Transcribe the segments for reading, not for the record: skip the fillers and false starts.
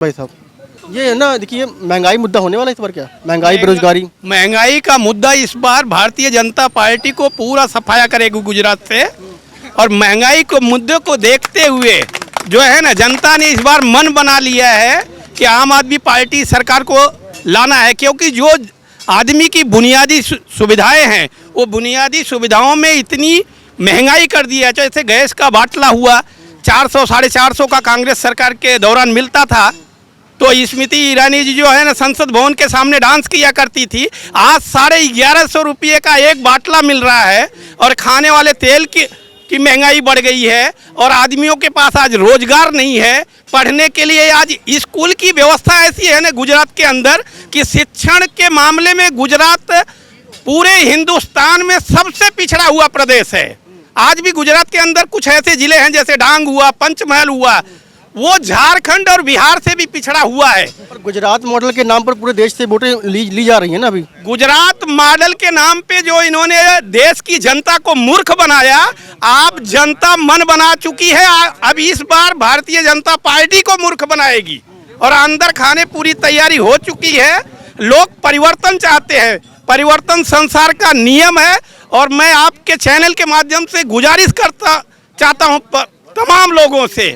भाई साहब ये है ना, देखिए महंगाई मुद्दा होने वाला है इस बार। क्या महंगाई, बेरोजगारी? महंगाई का मुद्दा इस बार भारतीय जनता पार्टी को पूरा सफाया करेगी गुजरात से। और महंगाई को मुद्दे को देखते हुए जो है ना, जनता ने इस बार मन बना लिया है कि आम आदमी पार्टी सरकार को लाना है, क्योंकि जो आदमी की बुनियादी सुविधाएं हैं वो बुनियादी सुविधाओं में इतनी महंगाई कर दी है। जैसे गैस का बाटला हुआ 400 450 का कांग्रेस सरकार के दौरान मिलता था, तो स्मृति ईरानी जी जो है ना संसद भवन के सामने डांस किया करती थी। आज 1150 रुपये का एक बाटला मिल रहा है और खाने वाले तेल की महंगाई बढ़ गई है और आदमियों के पास आज रोजगार नहीं है। पढ़ने के लिए आज स्कूल की व्यवस्था ऐसी है ना गुजरात के अंदर कि शिक्षण के मामले में गुजरात पूरे हिंदुस्तान में सबसे पिछड़ा हुआ प्रदेश है। आज भी गुजरात के अंदर कुछ ऐसे जिले हैं जैसे डांग हुआ, पंचमहल हुआ, वो झारखंड और बिहार से भी पिछड़ा हुआ है। पर गुजरात मॉडल के नाम पर पूरे देश से वोटें ली जा रही है ना अभी। गुजरात मॉडल के नाम पे जो इन्होंने देश की जनता को मूर्ख बनाया, आप जनता मन बना चुकी है। अब इस बार भारतीय जनता पार्टी को मूर्ख बनाएगी और अंदर खाने पूरी तैयारी हो चुकी है। लोग परिवर्तन चाहते हैं, परिवर्तन संसार का नियम है। और मैं आपके चैनल के माध्यम से गुजारिश चाहता हूँ तमाम लोगों से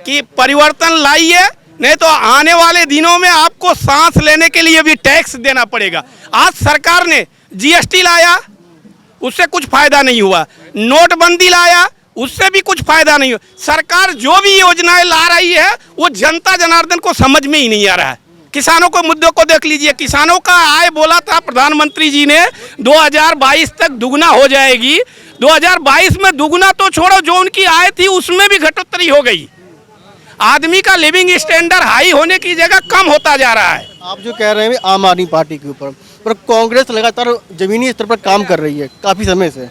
कि परिवर्तन लाइए, नहीं तो आने वाले दिनों में आपको सांस लेने के लिए भी टैक्स देना पड़ेगा। आज सरकार ने जीएसटी लाया, उससे कुछ फायदा नहीं हुआ। नोटबंदी लाया, उससे भी कुछ फायदा नहीं हुआ। सरकार जो भी योजनाएं ला रही है वो जनता जनार्दन को समझ में ही नहीं आ रहा है। किसानों को मुद्दों को देख लीजिए, किसानों का आय बोला था प्रधानमंत्री जी ने 2022 तक दुगना हो जाएगी। 2022 में दुगना तो छोड़ो, जो उनकी आय थी उसमें भी घटोत्तरी हो गई। आदमी का लिविंग स्टैंडर्ड हाई होने की जगह कम होता जा रहा है। आप जो कह रहे हैं आम आदमी पार्टी के ऊपर, पर कांग्रेस लगातार जमीनी स्तर पर काम कर रही है काफी समय से,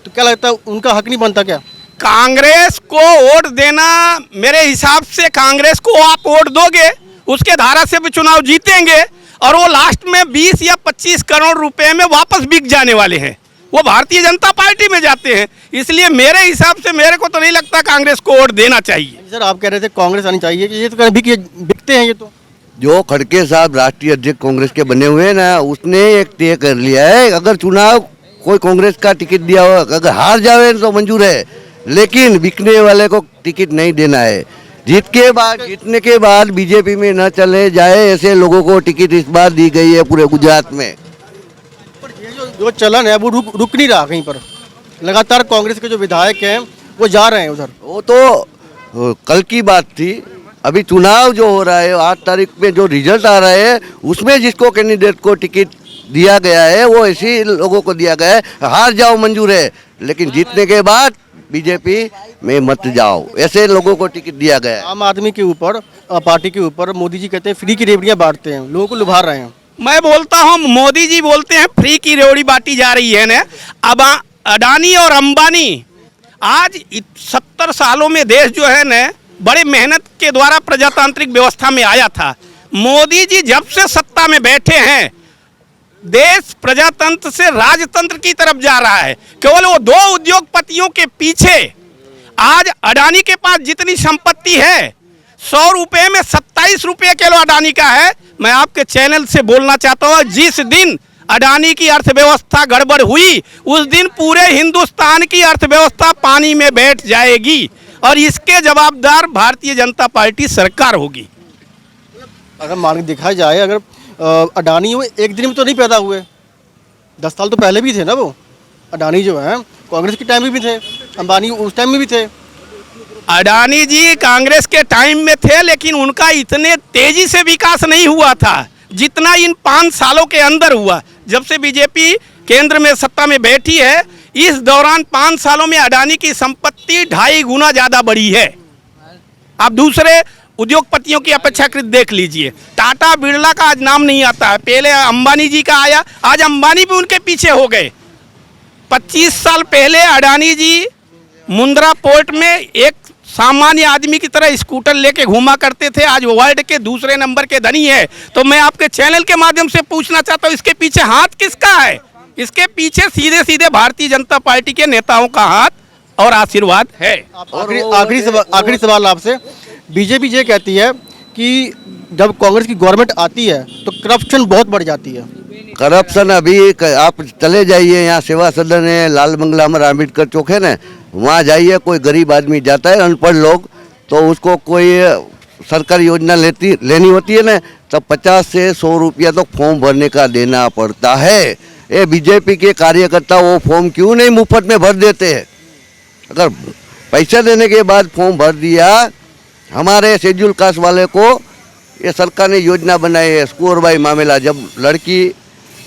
तो क्या लगता है उनका हक नहीं बनता क्या? कांग्रेस को वोट देना, मेरे हिसाब से कांग्रेस को आप वोट दोगे, उसके धारा से भी चुनाव जीतेंगे और वो लास्ट में 20 या 25 करोड़ रुपए में वापस बिक जाने वाले हैं। वो भारतीय जनता पार्टी में जाते हैं। इसलिए मेरे हिसाब से मेरे को तो नहीं लगता कांग्रेस को वोट देना चाहिए। सर आप कह रहे थे कांग्रेस आनी चाहिए, ये तो कभी बिकते हैं ये तो। जो खड़गे साहब राष्ट्रीय अध्यक्ष कांग्रेस के बने हुए हैं ना, उसने एक तय कर लिया है, अगर चुनाव कोई कांग्रेस का टिकट दिया हो, अगर हार जावे तो मंजूर है, लेकिन बिकने वाले को टिकट नहीं देना है। जीतने के बाद बीजेपी में न चले जाए ऐसे लोगों को टिकट इस बार दी गई है पूरे गुजरात में। जो चलन है वो रुक नहीं रहा कहीं पर। लगातार कांग्रेस के जो विधायक हैं वो जा रहे हैं उधर। वो तो कल की बात थी। अभी चुनाव जो हो रहा है 8 तारीख में जो रिजल्ट आ रहा है उसमें जिसको कैंडिडेट को टिकट दिया गया है वो ऐसे लोगों को दिया गया है। हार जाओ मंजूर है, लेकिन जीतने के बाद बीजेपी में मत जाओ, ऐसे लोगों को टिकट दिया गया है। आम आदमी के ऊपर, पार्टी के ऊपर मोदी जी कहते हैं फ्री की रेवड़ियाँ बांटते हैं, लोगों को लुभा रहे हैं। मैं बोलता हूँ मोदी जी बोलते हैं फ्री की रेवड़ी बांटी जा रही है ना। अब अडानी और अंबानी आज 70 सालों में देश जो है ना बड़े मेहनत के द्वारा प्रजातांत्रिक व्यवस्था में आया था। मोदी जी जब से सत्ता में बैठे हैं देश प्रजातंत्र से राजतंत्र की तरफ जा रहा है। केवल वो 2 उद्योगपतियों के पीछे आज अडानी के पास जितनी संपत्ति है 100 रुपये में 27 रुपये किलो अडानी का है। मैं आपके चैनल से बोलना चाहता हूँ, जिस दिन अडानी की अर्थव्यवस्था गड़बड़ हुई उस दिन पूरे हिंदुस्तान की अर्थव्यवस्था पानी में बैठ जाएगी और इसके जवाबदार भारतीय जनता पार्टी सरकार होगी। अगर मान के देखा जाए, अगर अडानी वो एक दिन में तो नहीं पैदा हुए, 10 साल तो पहले भी थे ना वो। अडानी जो है कांग्रेस के टाइम में भी थे, अंबानी उस टाइम में भी थे। अडानी जी कांग्रेस के टाइम में थे, लेकिन उनका इतने तेजी से विकास नहीं हुआ था जितना इन 5 सालों के अंदर हुआ। जब से बीजेपी केंद्र में सत्ता में बैठी है, इस दौरान 5 सालों में अडानी की संपत्ति 2.5 गुना ज़्यादा बढ़ी है। आप दूसरे उद्योगपतियों की अपेक्षाकृत देख लीजिए। टाटा बिरला का आज नाम नहीं आता है, पहले अंबानी जी का आया, आज अंबानी भी उनके पीछे हो गए। 25 साल पहले अडानी जी मुंद्रा पोर्ट में एक सामान्य आदमी की तरह स्कूटर लेके घूमा करते थे, आज वर्ल्ड के दूसरे नंबर के धनी है। तो मैं आपके चैनल के माध्यम से पूछना चाहता हूँ, इसके पीछे हाथ किसका है? इसके पीछे सीधे सीधे भारतीय जनता पार्टी के नेताओं का हाथ और आशीर्वाद है। आखिरी सवाल आपसे, बीजेपी ये कहती है कि जब कांग्रेस की गवर्नमेंट आती है तो करप्शन बहुत बढ़ जाती है। करप्शन अभी आप चले जाइए, यहाँ सेवा सदन है, लाल बंगला हमारा अम्बेडकर चौक है ना, वहाँ जाइए, कोई गरीब आदमी जाता है, अनपढ़ लोग, तो उसको कोई सरकारी योजना लेनी होती है ना, तब 50 से 100 रुपया तो फॉर्म भरने का देना पड़ता है। ये बीजेपी के कार्यकर्ता वो फॉर्म क्यों नहीं मुफ्त में भर देते हैं? अगर पैसा देने के बाद फॉर्म भर दिया, हमारे शेड्यूल कास्ट वाले को ये सरकार ने योजना बनाई है, स्कोर बाई मामला, जब लड़की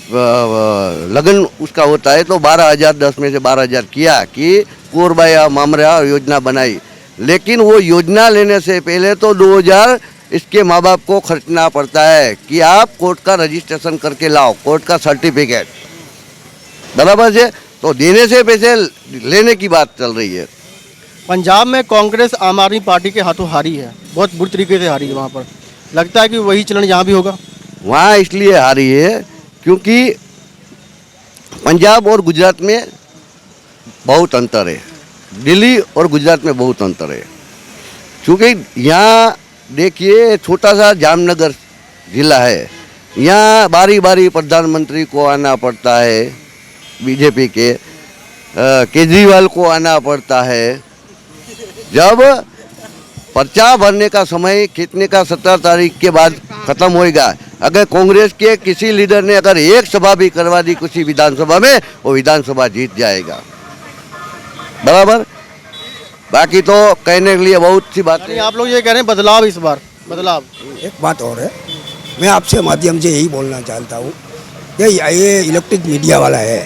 लगन उसका होता है तो 12,000, 10 में से 12,000 किया कि स्कोर बाई मामला योजना बनाई, लेकिन वो योजना लेने से पहले तो 2,000 इसके माँ बाप को खर्चना पड़ता है कि आप कोर्ट का रजिस्ट्रेशन करके लाओ, कोर्ट का सर्टिफिकेट, बराबर से, तो देने से पैसे लेने की बात चल रही है। पंजाब में कांग्रेस आम आदमी पार्टी के हाथों हारी है, बहुत बुरी तरीके से हारी है। वहाँ पर लगता है कि वही चलन यहाँ भी होगा। वहाँ इसलिए हारी है क्योंकि पंजाब और गुजरात में बहुत अंतर है, दिल्ली और गुजरात में बहुत अंतर है। क्योंकि यहाँ देखिए छोटा सा जामनगर जिला है, यहाँ बारी बारी प्रधानमंत्री को आना पड़ता है, बीजेपी के केजरीवाल को आना पड़ता है। जब पर्चा भरने का समय खींचने का 17 तारीख के बाद खत्म होएगा, अगर कांग्रेस के किसी लीडर ने अगर एक सभा भी करवा दी किसी विधानसभा में, वो विधानसभा जीत जाएगा, बराबर। बाकी तो कहने के लिए बहुत सी बातें। आप लोग ये कह रहे हैं बदलाव, इस बार बदलाव। एक बात और है, मैं आपसे माध्यम से यही बोलना चाहता हूँ, ये इलेक्ट्रिक मीडिया वाला है,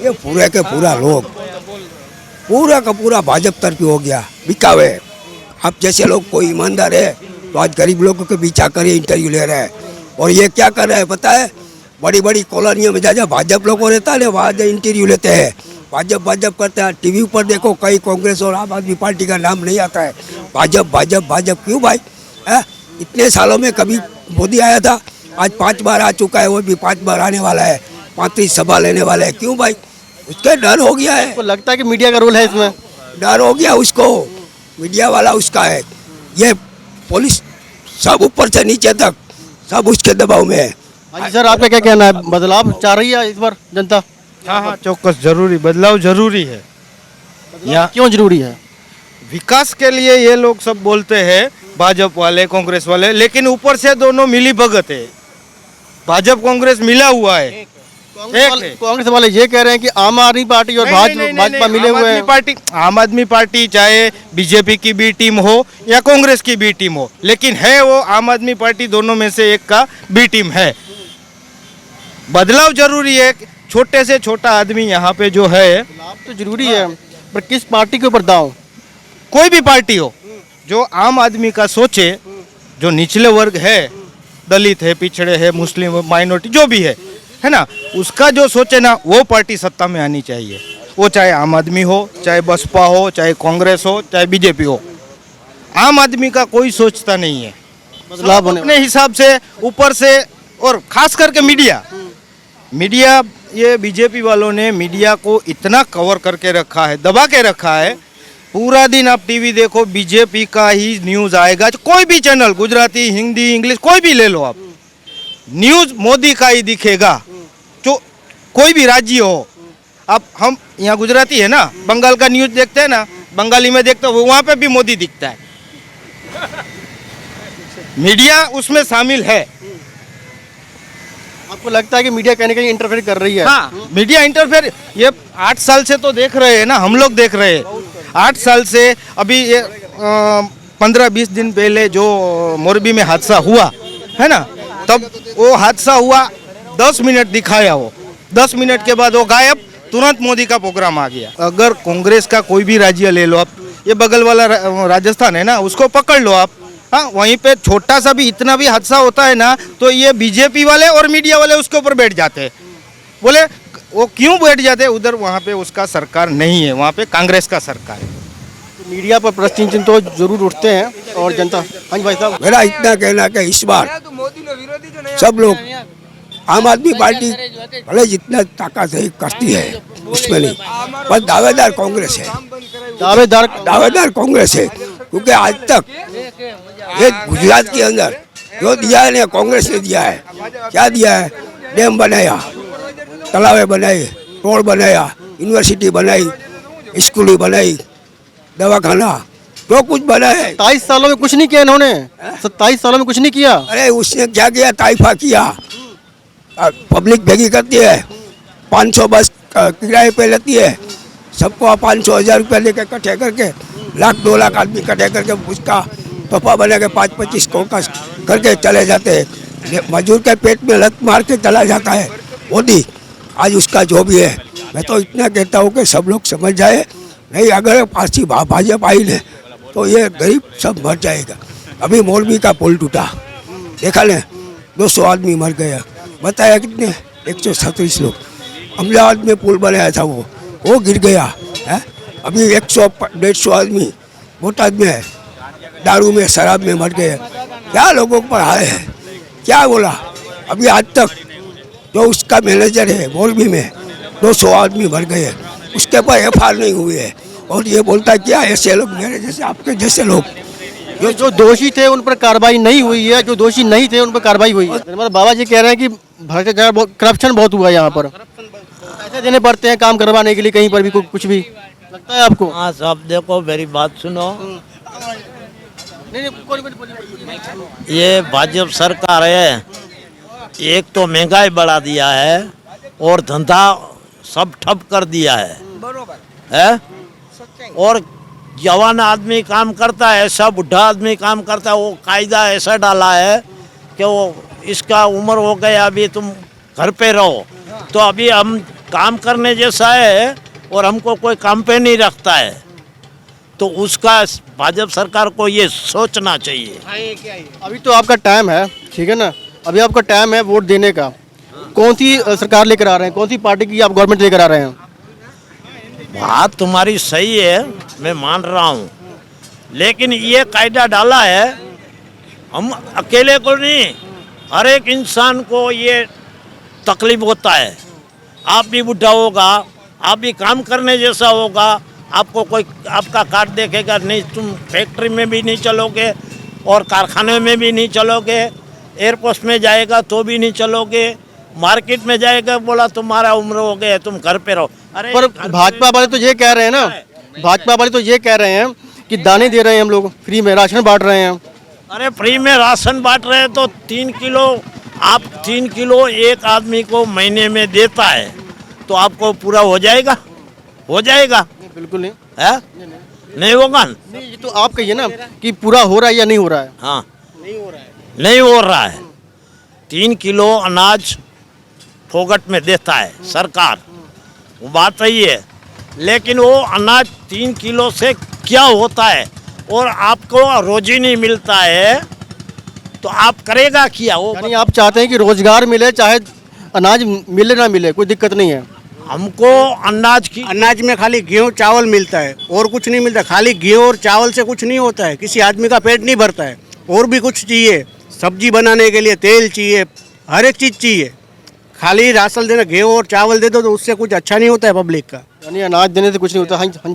ये पूरे के पूरा लोग पूरा का पूरा भाजपा तरफी हो गया, बिकावे। आप जैसे लोग कोई ईमानदार है तो आज गरीब लोगों के पीछा कर इंटरव्यू ले रहे हैं, और ये क्या कर रहे हैं पता है? बड़ी बड़ी कॉलोनियों में जा भाजपा लोगों रहता है, वहाँ इंटरव्यू लेते हैं, भाजपा करते हैं। टीवी पर देखो कहीं कांग्रेस और आम आदमी पार्टी का नाम नहीं आता है, भाजपा क्यों भाई? इतने सालों में कभी मोदी आया था, आज 5 बार आ चुका है, वो भी 5 बार आने वाला है, 35 सभा लेने वाला है, क्यों भाई? उसके डर हो गया है। तो लगता है कि मीडिया का रोल है इसमें, डर हो गया उसको, मीडिया वाला उसका है, ये पुलिस सब ऊपर से नीचे तक सब उसके दबाव में है। हाँ जी सर, आपका क्या कहना है? बदलाव चाह रही है इस बार जनता? हाँ, चौक्कस जरूरी, बदलाव जरूरी है। यहाँ क्यों जरूरी है? विकास के लिए ये लोग सब बोलते हैं, भाजपा वाले कांग्रेस वाले, लेकिन ऊपर से दोनों मिली भगत है, भाजपा कांग्रेस मिला हुआ है। कांग्रेस वाले ये कह रहे हैं कि आम आदमी पार्टी और भाजपा मिले हुए हैं। आम आदमी पार्टी चाहे बीजेपी की भी टीम हो या कांग्रेस की भी टीम हो, लेकिन है वो आम आदमी पार्टी दोनों में से एक का बी टीम है। बदलाव जरूरी है, छोटे से छोटा आदमी यहाँ पे जो है, बदलाव तो जरूरी है, पर किस पार्टी के ऊपर दांव? कोई भी पार्टी हो जो आम आदमी का सोचे, जो निचले वर्ग है, दलित है, पिछड़े है, मुस्लिम है, माइनॉरिटी जो भी है ना, उसका जो सोचे ना, वो पार्टी सत्ता में आनी चाहिए। वो चाहे आम आदमी हो, चाहे बसपा हो, चाहे कांग्रेस हो, चाहे बीजेपी हो, आम आदमी का कोई सोचता नहीं है। बदलाव होने अपने हिसाब से ऊपर से, और खास करके मीडिया ये बीजेपी वालों ने मीडिया को इतना कवर करके रखा है, दबा के रखा है। पूरा दिन आप टीवी देखो, बीजेपी का ही न्यूज़ आएगा, कोई भी चैनल, गुजराती, हिंदी, इंग्लिश, कोई भी ले लो आप, न्यूज़ मोदी का ही दिखेगा। जो कोई भी राज्य हो, अब हम यहाँ गुजराती है ना, बंगाल का न्यूज़ देखते हैं ना, बंगाली में देखते हो, वहाँ पे भी मोदी दिखता है। मीडिया उसमें शामिल है। आपको लगता है कि मीडिया कहीं ना कहीं इंटरफेयर कर रही है? हाँ, मीडिया इंटरफेयर, ये 8 साल से तो देख रहे हैं ना, हम लोग देख रहे हैं 8 साल से। अभी ये 15-20 दिन पहले जो मोरबी में हादसा हुआ है ना, तब वो हादसा हुआ, 10 मिनट दिखाया, वो 10 मिनट के बाद वो गायब, तुरंत मोदी का प्रोग्राम आ गया। अगर कांग्रेस का कोई भी राज्य ले लो आप, ये बगल वाला राजस्थान है ना, उसको पकड़ लो आप, हाँ, वहीं पे छोटा सा भी इतना भी हादसा होता है ना, तो ये बीजेपी वाले और मीडिया वाले उसके ऊपर बैठ जाते हैं। बोले वो क्यों बैठ जाते हैं? उधर वहाँ पे उसका सरकार नहीं है, वहाँ पे कांग्रेस का सरकार है। तो मीडिया पर प्रश्न चिन्ह तो जरूर उठते हैं, और जनता। हाँ जी भाई साहब, मेरा इतना कहना कि इस बार सब लोग, आम आदमी पार्टी भले जितना ताकत है करती है उसमें नहीं, पर दावेदार कांग्रेस है, दावेदार कांग्रेस है, क्योंकि आज तक ये गुजरात के अंदर जो दिया है ना कांग्रेस ने दिया है, क्या दिया है? डैम बनाया, तालाबे बनाए, रोड बनाया, यूनिवर्सिटी बनाई, स्कूल बनाई, दवाखाना, जो कुछ बना है। 27 सालों में कुछ नहीं किया इन्होंने, 27 सालों में कुछ नहीं किया। अरे उसने क्या किया? ताइफा किया, पब्लिक भेगी करती है, 500 बस किराए पे लेती है, सबको 500-1000 रुपये लेके इकट्ठे करके 1,00,000-2 लाख आदमी इकट्ठे करके उसका पप्पा बना के 5-25 करोड़ का करके चले जाते हैं। मजदूर के पेट में लत मार के चला जाता है मोदी। आज उसका जो भी है, मैं तो इतना कहता हूँ कि सब लोग समझ जाए, नहीं अगर पार्टी भाजपा आई ने तो ये गरीब सब मर जाएगा। अभी मोरबी का पुल टूटा, देखा ने 200 आदमी मर गया, बताया कितने? 137 लोग। अहमदाबाद में पुल बनाया था वो गिर गया है। अभी 100-150 आदमी बोटाद में है, दारू में शराब में मर गए। क्या लोगों पर आए हैं, क्या बोला? अभी आज तक जो उसका मैनेजर है मोरबी में 200 आदमी मर गए, उसके ऊपर FIR नहीं हुई है। और ये बोलता क्या, ऐसे लोग मेरे जैसे आपके जैसे लोग जो दोषी थे उन पर कार्रवाई नहीं हुई है, जो दोषी नहीं थे उन पर कार्रवाई हुई है। मतलब बाबा जी कह रहे हैं कि भ्रष्टाचार करप्शन बहुत हुआ है यहाँ पर, पैसे देने पड़ते हैं काम करवाने के लिए, कहीं पर भी कुछ भी लगता है आपको? हाँ साहब देखो मेरी बात सुनो, नहीं बोलिए। ये भाजपा सरकार है, एक तो महंगाई बढ़ा दिया है और धंधा सब ठप कर दिया है? और जवान आदमी काम करता है, ऐसा बुढ़ा आदमी काम करता है, वो कायदा ऐसा डाला है कि वो इसका उम्र हो गया अभी तुम घर पे रहो, तो अभी हम काम करने जैसा है और हमको कोई काम पे नहीं रखता है, तो उसका भाजपा सरकार को ये सोचना चाहिए। अभी तो आपका टाइम है, ठीक है ना, अभी आपका टाइम है वोट देने का। कौन सी सरकार लेकर आ रहे हैं, कौन सी पार्टी की आप गवर्नमेंट लेकर आ रहे हैं? बात तुम्हारी सही है, मैं मान रहा हूँ, लेकिन ये कायदा डाला है, हम अकेले को नहीं, हर एक इंसान को ये तकलीफ होता है। आप भी बुढ़ा होगा, आप भी काम करने जैसा होगा, आपको कोई आपका कार्ड देखेगा नहीं, तुम फैक्ट्री में भी नहीं चलोगे और कारखाने में भी नहीं चलोगे, एयरपोर्ट में जाएगा तो भी नहीं चलोगे, मार्केट में जाएगा, बोला तुम्हारा उम्र हो गया तुम घर पे रहो। अरे पर भाजपा वाले तो ये कह रहे हैं ना, भाजपा वाले तो ये कह रहे हैं कि दाने दे रहे हैं, हम लोग फ्री में राशन बांट रहे हैं। अरे फ्री में राशन बांट रहे हैं तो 3 किलो, आप 3 किलो एक आदमी को महीने में देता है तो आपको पूरा हो जाएगा? हो जाएगा? बिल्कुल नहीं है? नहीं होगा? नहीं, ये तो आप कहिए ना कि पूरा हो रहा है या नहीं हो रहा है। हाँ नहीं हो रहा है। 3 किलो अनाज फोगट में देता है सरकार, वो बात सही है, लेकिन वो अनाज 3 किलो से क्या होता है और आपको रोजी नहीं मिलता है तो आप करेगा क्या? वो यानी आप चाहते हैं कि रोजगार मिले, चाहे अनाज मिले ना मिले, कोई दिक्कत नहीं है। हमको अनाज में खाली गेहूँ चावल मिलता है और कुछ नहीं मिलता। खाली गेहूँ और चावल से कुछ नहीं होता है, किसी आदमी का पेट नहीं भरता है, और भी कुछ चाहिए, सब्जी बनाने के लिए तेल चाहिए, हर एक चीज़ चाहिए। खाली राशन देना, गेहूँ और चावल दे दो तो उससे कुछ अच्छा नहीं होता है पब्लिक का। यानी अनाज देने से कुछ नहीं होता। हाँ